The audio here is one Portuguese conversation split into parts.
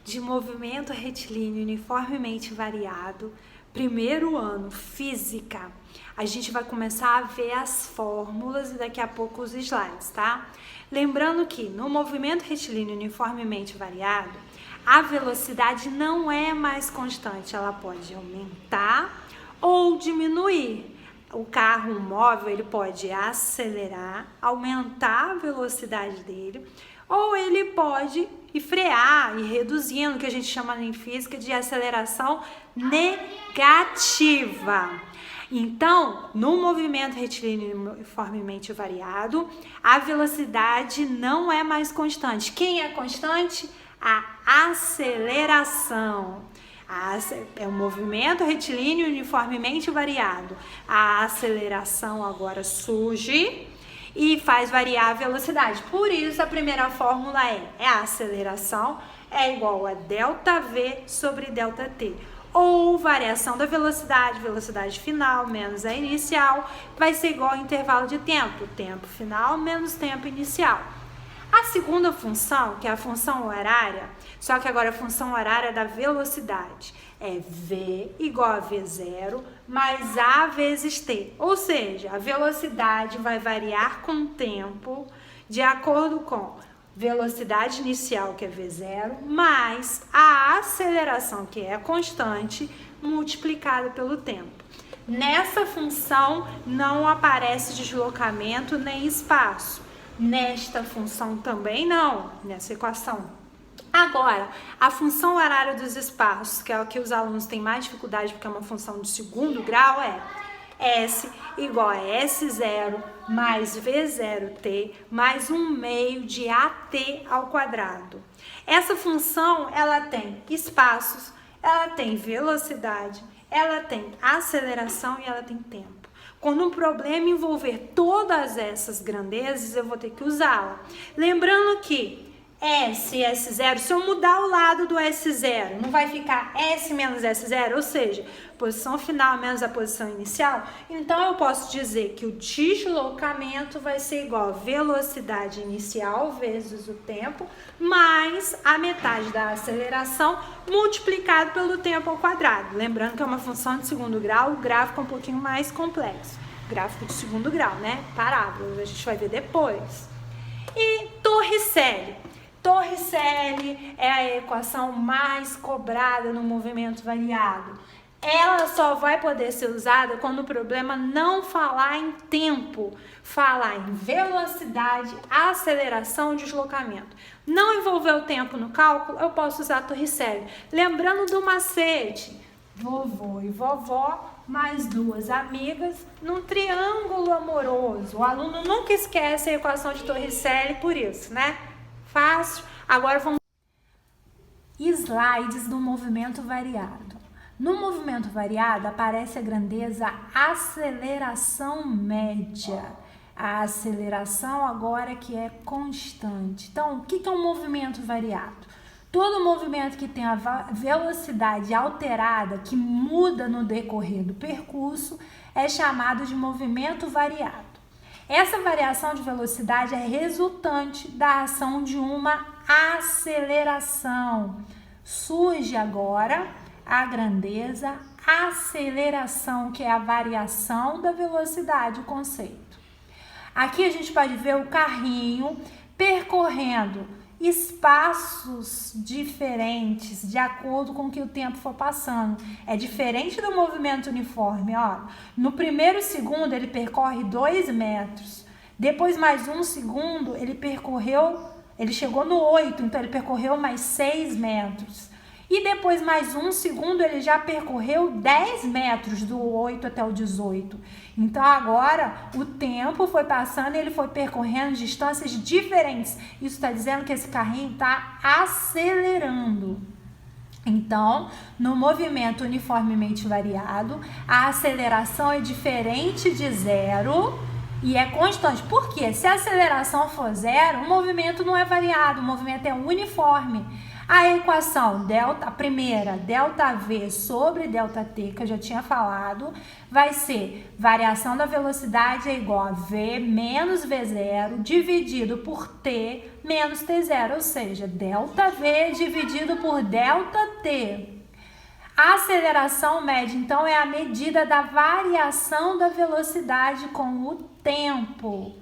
de movimento retilíneo uniformemente variado, primeiro ano, física. A gente vai começar a ver as fórmulas e daqui a pouco os slides, tá? Lembrando que no movimento retilíneo uniformemente variado, a velocidade não é mais constante, ela pode aumentar ou diminuir. O carro móvel ele pode acelerar, aumentar a velocidade dele, ou ele pode frear e reduzindo, que a gente chama em física de aceleração negativa. Então, no movimento retilíneo uniformemente variado, a velocidade não é mais constante. Quem é constante? A aceleração. É um movimento retilíneo uniformemente variado. A aceleração agora surge e faz variar a velocidade. Por isso, a primeira fórmula é a aceleração é igual a ΔV sobre ΔT. Ou variação da velocidade, velocidade final menos a inicial, vai ser igual ao intervalo de tempo. Tempo final menos tempo inicial. A segunda função, que é a função horária, só que agora a função horária da velocidade é V igual a V0 mais A vezes T. Ou seja, a velocidade vai variar com o tempo de acordo com velocidade inicial, que é V0, mais a aceleração, que é constante, multiplicada pelo tempo. Nessa função não aparece deslocamento nem espaço. Nesta função também não, nessa equação. Agora, a função horária dos espaços, que é o que os alunos têm mais dificuldade porque é uma função de segundo grau, é S igual a S0 mais V0t mais 1/2 de AT ao quadrado. Essa função, ela tem espaços, ela tem velocidade, ela tem aceleração e ela tem tempo. Quando um problema envolver todas essas grandezas, eu vou ter que usá-la. Lembrando que S e S0, se eu mudar o lado do S0, não vai ficar S menos S0, ou seja, posição final menos a posição inicial? Então, eu posso dizer que o deslocamento vai ser igual a velocidade inicial vezes o tempo, mais a metade da aceleração multiplicado pelo tempo ao quadrado. Lembrando que é uma função de segundo grau, o gráfico é um pouquinho mais complexo. Gráfico de segundo grau, né? Parábolas, a gente vai ver depois. E Torricelli. Torricelli é a equação mais cobrada no movimento variado. Ela só vai poder ser usada quando o problema não falar em tempo, falar em velocidade, aceleração, deslocamento. Não envolver o tempo no cálculo, eu posso usar Torricelli. Lembrando do macete, vovô e vovó mais duas amigas num triângulo amoroso. O aluno nunca esquece a equação de Torricelli por isso, né? Fácil. Agora vamos slides do movimento variado. No movimento variado aparece a grandeza aceleração média. A aceleração agora que é constante. Então, o que é um movimento variado? Todo movimento que tem a velocidade alterada, que muda no decorrer do percurso, é chamado de movimento variado. Essa variação de velocidade é resultante da ação de uma aceleração. Surge agora a grandeza aceleração, que é a variação da velocidade, o conceito. Aqui a gente pode ver o carrinho percorrendo espaços diferentes de acordo com que o tempo for passando. É diferente do movimento uniforme, ó. No primeiro segundo ele percorre 2 metros. Depois mais um segundo ele chegou no 8, então ele percorreu mais 6 metros. E depois mais um segundo ele já percorreu 10 metros do 8 até o 18. Então agora o tempo foi passando e ele foi percorrendo distâncias diferentes. Isso está dizendo que esse carrinho está acelerando. Então, no movimento uniformemente variado, a aceleração é diferente de zero e é constante. Por quê? Se a aceleração for zero, o movimento não é variado, o movimento é uniforme. A equação a primeira, ΔV sobre ΔT, que eu já tinha falado, vai ser variação da velocidade é igual a V menos V0 dividido por T menos T0, ou seja, ΔV dividido por ΔT. A aceleração média, então, é a medida da variação da velocidade com o tempo.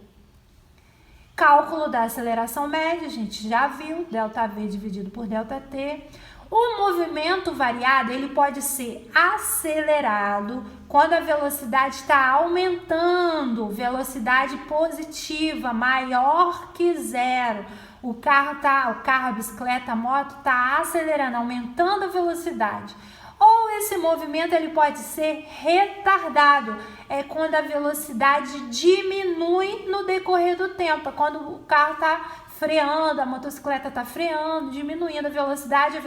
Cálculo da aceleração média, a gente já viu, ΔV dividido por ΔT. O movimento variado, ele pode ser acelerado quando a velocidade está aumentando, velocidade positiva, maior que zero. O carro, a bicicleta, a moto está acelerando, aumentando a velocidade. Ou esse movimento ele pode ser retardado, é quando a velocidade diminui no decorrer do tempo, é quando o carro está freando, a motocicleta está freando, diminuindo a velocidade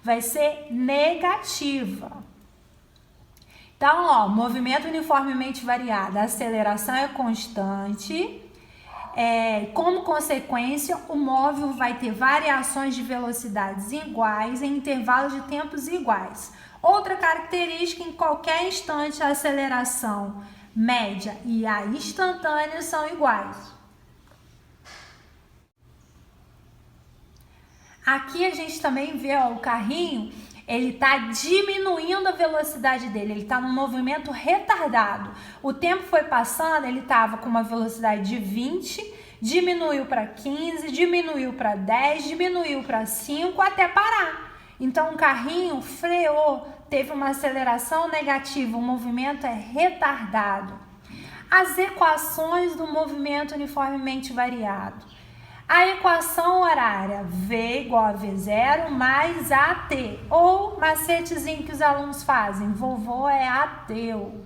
vai ser negativa. Então, ó, movimento uniformemente variado, a aceleração é constante. Como consequência, o móvel vai ter variações de velocidades iguais em intervalos de tempos iguais. Outra característica, em qualquer instante, a aceleração média e a instantânea são iguais. Aqui a gente também vê, ó, o carrinho, ele está diminuindo a velocidade dele, ele está num movimento retardado. O tempo foi passando, ele estava com uma velocidade de 20, diminuiu para 15, diminuiu para 10, diminuiu para 5 até parar. Então o carrinho freou, teve uma aceleração negativa, o movimento é retardado. As equações do movimento uniformemente variado. A equação horária V igual a V0 mais AT, ou macetezinho que os alunos fazem, vovô é ateu.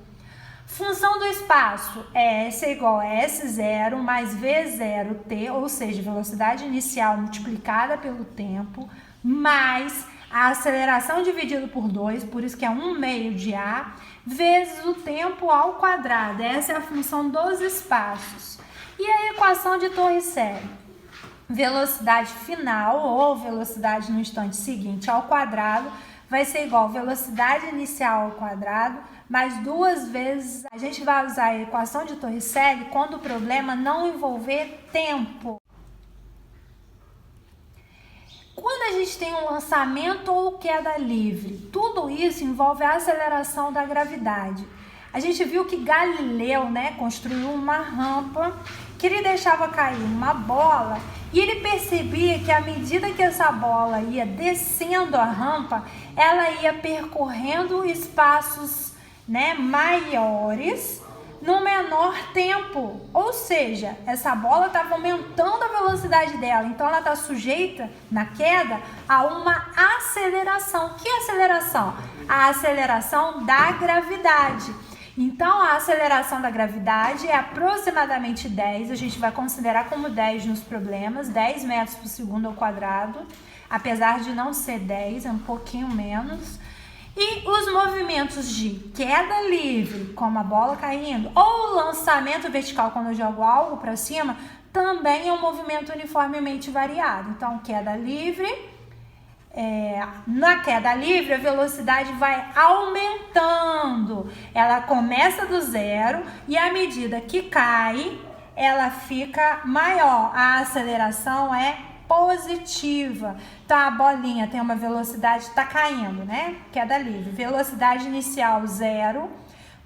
Função do espaço, S igual a S0 mais V0T, ou seja, velocidade inicial multiplicada pelo tempo, mais a aceleração dividido por 2, por isso que é 1/2 de A, vezes o tempo ao quadrado. Essa é a função dos espaços. E a equação de Torricelli? Velocidade final ou velocidade no instante seguinte ao quadrado vai ser igual a velocidade inicial ao quadrado mais 2 vezes. A gente vai usar a equação de Torricelli quando o problema não envolver tempo. Quando a gente tem um lançamento ou queda livre, tudo isso envolve a aceleração da gravidade. A gente viu que Galileu, construiu uma rampa que ele deixava cair uma bola e ele percebia que à medida que essa bola ia descendo a rampa, ela ia percorrendo espaços, maiores no menor tempo. Ou seja, essa bola estava aumentando a velocidade dela, então ela está sujeita, na queda, a uma aceleração. Que aceleração? A aceleração da gravidade. Então, a aceleração da gravidade é aproximadamente 10, a gente vai considerar como 10 nos problemas, 10 metros por segundo ao quadrado, apesar de não ser 10, é um pouquinho menos. E os movimentos de queda livre, como a bola caindo, ou lançamento vertical, quando eu jogo algo para cima, também é um movimento uniformemente variado. Então, queda livre... na queda livre, a velocidade vai aumentando. Ela começa do zero e à medida que cai, ela fica maior. A aceleração é positiva. Então, a bolinha tem uma velocidade, está caindo, Queda livre. Velocidade inicial zero.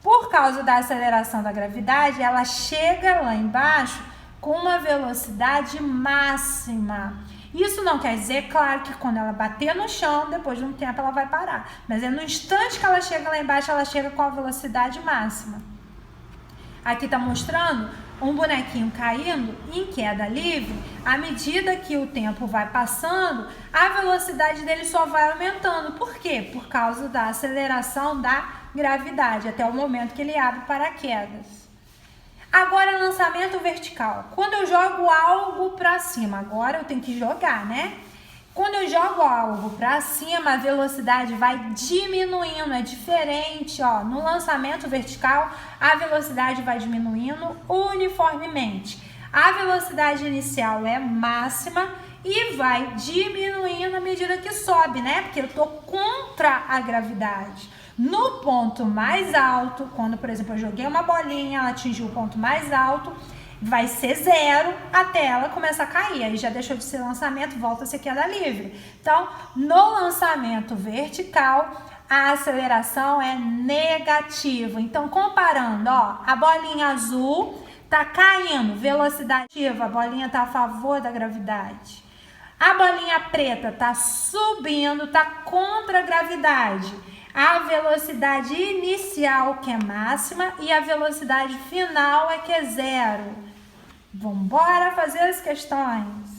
Por causa da aceleração da gravidade, ela chega lá embaixo com uma velocidade máxima. Isso não quer dizer, claro, que quando ela bater no chão, depois de um tempo ela vai parar. Mas é no instante que ela chega lá embaixo, ela chega com a velocidade máxima. Aqui está mostrando um bonequinho caindo em queda livre. À medida que o tempo vai passando, a velocidade dele só vai aumentando. Por quê? Por causa da aceleração da gravidade, até o momento que ele abre paraquedas. Agora, lançamento vertical. Quando eu jogo algo para cima, agora eu tenho que jogar, Quando eu jogo algo para cima, a velocidade vai diminuindo, é diferente, ó. No lançamento vertical, a velocidade vai diminuindo uniformemente. A velocidade inicial é máxima e vai diminuindo à medida que sobe, né? Porque eu tô contra a gravidade. No ponto mais alto, quando, por exemplo, eu joguei uma bolinha, ela atingiu o ponto mais alto, vai ser 0 até ela começar a cair. Aí já deixou de ser lançamento, volta a ser queda livre. Então, no lançamento vertical, a aceleração é negativa. Então, comparando, ó, a bolinha azul tá caindo, velocidade ativa, a bolinha tá a favor da gravidade. A bolinha preta tá subindo, tá contra a gravidade. A velocidade inicial que é máxima e a velocidade final é que é 0. Vamos embora fazer as questões.